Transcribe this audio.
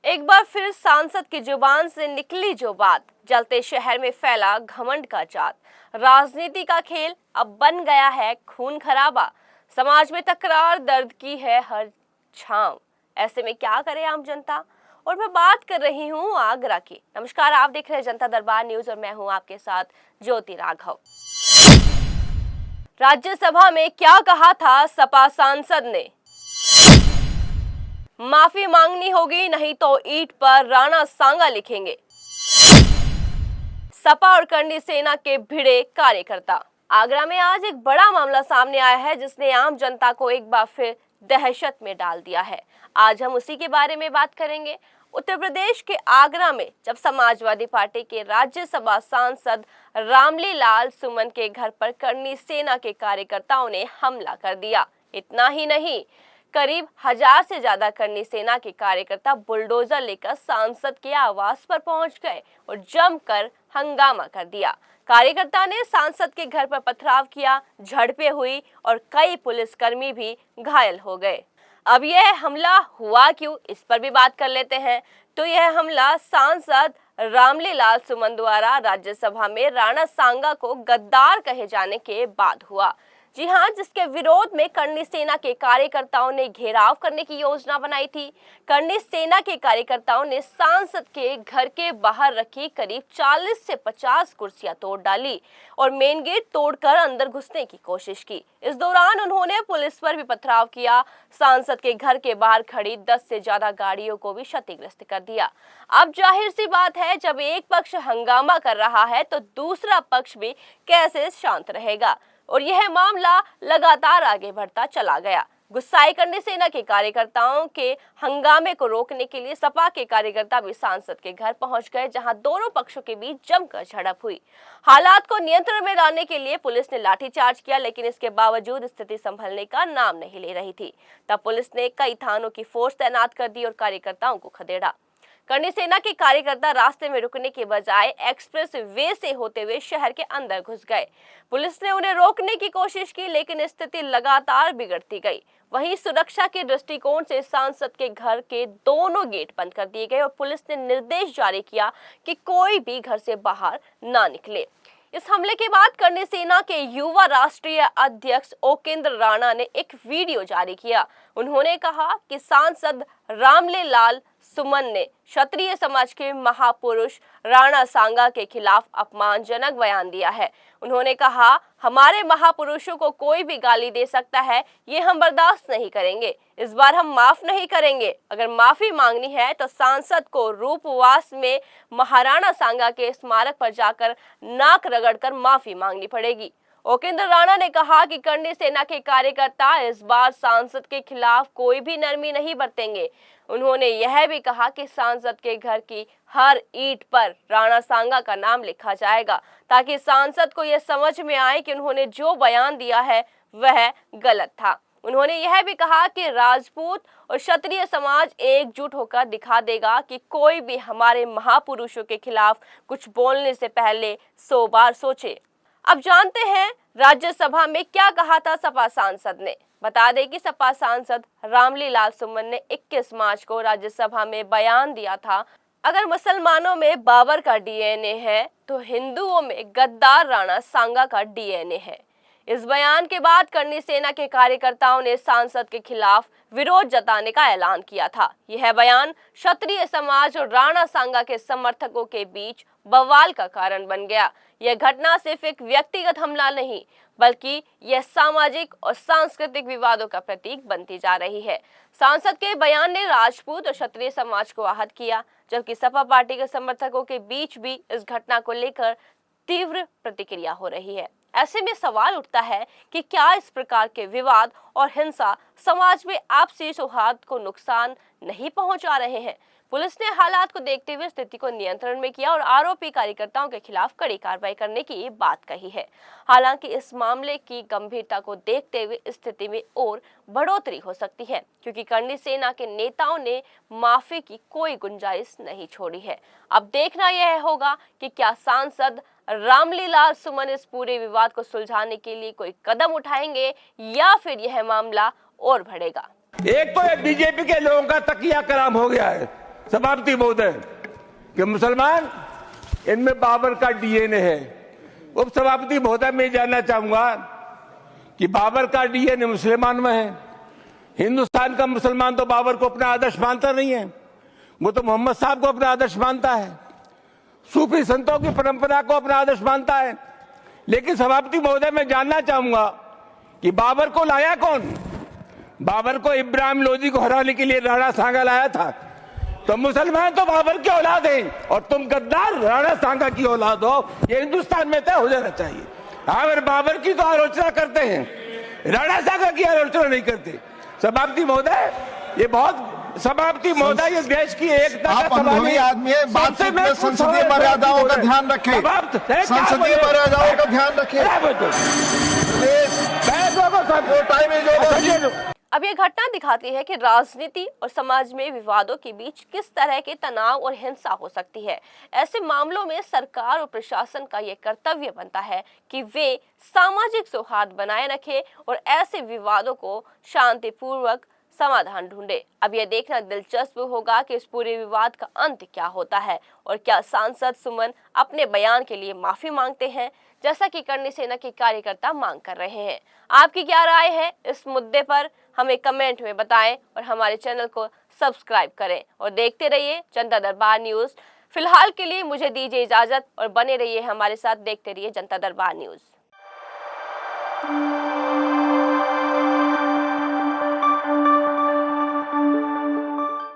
एक बार फिर सांसद की जुबान से निकली जो बात, जलते शहर में फैला घमंड का जात। राजनीति का खेल अब बन गया है खून खराबा। समाज में तकरार दर्द की है हर छांव। ऐसे में क्या करे आम जनता? और मैं बात कर रही हूँ आगरा की। नमस्कार, आप देख रहे हैं जनता दरबार न्यूज और मैं हूँ आपके साथ ज्योति राघव। राज्यसभा में क्या कहा था सपा सांसद ने? माफी मांगनी होगी नहीं तो ईंट पर राणा सांगा लिखेंगे। सपा और करनी सेना के भिड़े कार्यकर्ता। आगरा में आज एक बड़ा मामला सामने आया है जिसने आम जनता को एक बार फिर दहशत में डाल दिया है। आज हम उसी के बारे में बात करेंगे। उत्तर प्रदेश के आगरा में जब समाजवादी पार्टी के राज्यसभा सांसद रामली लाल सुमन के घर पर करनी सेना के कार्यकर्ताओं ने हमला कर दिया। इतना ही नहीं, करीब 1000 से ज्यादा करनी सेना के कार्यकर्ता बुलडोजर लेकर सांसद के आवास पर पहुंच गए और जमकर हंगामा कर दिया। कार्यकर्ता ने सांसद के घर पर पथराव किया, झड़पें हुई और कई पुलिसकर्मी भी घायल हो गए। अब यह हमला हुआ क्यों, इस पर भी बात कर लेते हैं। तो यह हमला सांसद रामली लाल सुमन द्वारा राज्यसभा में राणा सांगा को गद्दार कहे जाने के बाद हुआ। जी हां, जिसके विरोध में करनी सेना के कार्यकर्ताओं ने घेराव करने की योजना बनाई थी। करनी सेना के कार्यकर्ताओं ने सांसद के घर के बाहर रखी करीब 40 से 50 कुर्सियां तोड़ डाली और मेन गेट तोड़कर अंदर घुसने की कोशिश की। इस दौरान उन्होंने पुलिस पर भी पथराव किया। सांसद के घर के बाहर खड़ी 10 से ज्यादा गाड़ियों को भी क्षतिग्रस्त कर दिया। अब जाहिर सी बात है, जब एक पक्ष हंगामा कर रहा है तो दूसरा पक्ष भी कैसे शांत रहेगा। और यह मामला लगातार आगे बढ़ता चला गया। गुस्साए करनी सेना के कार्यकर्ताओं के हंगामे को रोकने के लिए सपा के कार्यकर्ता भी सांसद के घर पहुंच गए, जहां दोनों पक्षों के बीच जमकर झड़प हुई। हालात को नियंत्रण में लाने के लिए पुलिस ने लाठीचार्ज किया, लेकिन इसके बावजूद स्थिति संभलने का नाम नहीं ले रही थी। तब पुलिस ने कई थानों की फोर्स तैनात कर दी और कार्यकर्ताओं को खदेड़ा। करनी सेना के कार्यकर्ता रास्ते में रुकने के बजाय एक्सप्रेस वे से होते हुए शहर के अंदर घुस गए। पुलिस ने उन्हें रोकने की कोशिश की, लेकिन स्थिति लगातार बिगड़ती गई। वहीं सुरक्षा के दृष्टिकोण से सांसद के घर के दोनों गेट बंद कर दिए गए और पुलिस ने निर्देश जारी किया कि कोई भी घर से बाहर ना निकले। इस हमले के बाद करनी सेना के युवा राष्ट्रीय अध्यक्ष ओकेंद्र राणा ने एक वीडियो जारी किया। उन्होंने कहा कि सांसद रामली लाल सुमन ने क्षत्रिय समाज के महापुरुष राणा सांगा के खिलाफ अपमानजनक बयान दिया है। उन्होंने कहा, हमारे महापुरुषों को कोई भी गाली दे सकता है, ये हम बर्दाश्त नहीं करेंगे। इस बार हम माफ नहीं करेंगे। अगर माफी मांगनी है तो सांसद को रूपवास में महाराणा सांगा के स्मारक पर जाकर नाक रगड़कर माफी मांगनी पड़ेगी। ओकेंद्र राणा ने कहा कि करनी सेना के कार्यकर्ता इस बार सांसद के खिलाफ कोई भी नरमी नहीं बरतेंगे। उन्होंने यह भी कहा कि सांसद के घर की हर ईंट पर राणा सांगा का नाम लिखा जाएगा, ताकि सांसद को यह समझ में आए कि उन्होंने जो बयान दिया है वह गलत था। उन्होंने यह भी कहा कि राजपूत और क्षत्रिय समाज एकजुट होकर दिखा देगा कि कोई भी हमारे महापुरुषों के खिलाफ कुछ बोलने से पहले 100 बार सोचे। अब जानते हैं राज्यसभा में क्या कहा था सपा सांसद ने। बता दें कि सपा सांसद रामली लाल सुमन ने 21 मार्च को राज्यसभा में बयान दिया था, अगर मुसलमानों में बाबर का डीएनए है तो हिंदुओं में गद्दार राणा सांगा का डीएनए है। इस बयान के बाद करनी सेना के कार्यकर्ताओं ने सांसद के खिलाफ विरोध जताने का ऐलान किया था। यह बयान क्षत्रिय समाज और राणा सांगा के समर्थकों के बीच बवाल का कारण बन गया। यह घटना सिर्फ एक व्यक्तिगत हमला नहीं, बल्कि यह सामाजिक और सांस्कृतिक विवादों का प्रतीक बनती जा रही है। सांसद के बयान ने राजपूत और क्षत्रिय समाज को आहत किया, जबकि सपा पार्टी के समर्थकों के बीच भी इस घटना को लेकर तीव्र प्रतिक्रिया हो रही है। ऐसे में सवाल उठता है कि क्या इस प्रकार के विवाद और हिंसा समाज में आपसी सौहार्द को नुकसान नहीं पहुंचा रहे हैं? पुलिस ने हालात को देखते हुए स्थिति को नियंत्रण में किया और आरोपी कार्यकर्ताओं के खिलाफ कड़ी कार्रवाई करने की बात कही है। हालांकि इस मामले की गंभीरता को देखते हुए स्थिति में और बढ़ोतरी हो सकती है, क्योंकि करनी सेना के नेताओं ने माफी की कोई गुंजाइश नहीं छोड़ी है। अब देखना यह होगा कि क्या सांसद रामली लाल सुमन इस पूरे विवाद को सुलझाने के लिए कोई कदम उठाएंगे या फिर यह मामला और बढ़ेगा। एक तो बीजेपी के लोगों का तकिया कलाम हो गया है, सभापति महोदय कि मुसलमान इनमें बाबर का डीएनए है। उप सभापति महोदय मैं जानना चाहूंगा कि बाबर का डीएनए मुसलमान में है। हिंदुस्तान का मुसलमान तो बाबर को अपना आदर्श मानता नहीं है, वो तो मोहम्मद साहब को अपना आदर्श मानता है, सूफी संतों की परंपरा को अपना आदर्श मानता है। लेकिन सभापति महोदय मैं जानना चाहूंगा कि बाबर को लाया कौन? बाबर को इब्राहिम लोदी को हराने के लिए राणा सांगा लाया था। तो मुसलमान तो बाबर की औलाद हैं और तुम गद्दार राणा सांगा की औलाद हो, ये हिंदुस्तान में तय हो जाना चाहिए। अगर बाबर की तो आलोचना करते हैं, राणा सांगा की आलोचना नहीं करते। सभापति महोदय ये बहुत सभापति महोदय ये देश की एकता आप अनुभवी आदमी है, बातचीत में संसदीय मर्यादाओं का ध्यान रखें, संसदीय मर्यादाओं का ध्यान रखें। अब ये घटना दिखाती है कि राजनीति और समाज में विवादों के बीच किस तरह के तनाव और हिंसा हो सकती है। ऐसे मामलों में सरकार और प्रशासन का ये कर्तव्य बनता है कि वे सामाजिक सौहार्द बनाए रखें और ऐसे विवादों को शांतिपूर्वक समाधान ढूंढे। अब यह देखना दिलचस्प होगा कि इस पूरे विवाद का अंत क्या होता है और क्या सांसद सुमन अपने बयान के लिए माफी मांगते हैं, जैसा कि करणी सेना के कार्यकर्ता मांग कर रहे हैं। आपकी क्या राय है इस मुद्दे पर, हमें कमेंट में बताएं और हमारे चैनल को सब्सक्राइब करें और देखते रहिए जनता दरबार न्यूज। फिलहाल के लिए मुझे दीजिए इजाजत और बने रहिए हमारे साथ, देखते रहिए जनता दरबार न्यूज।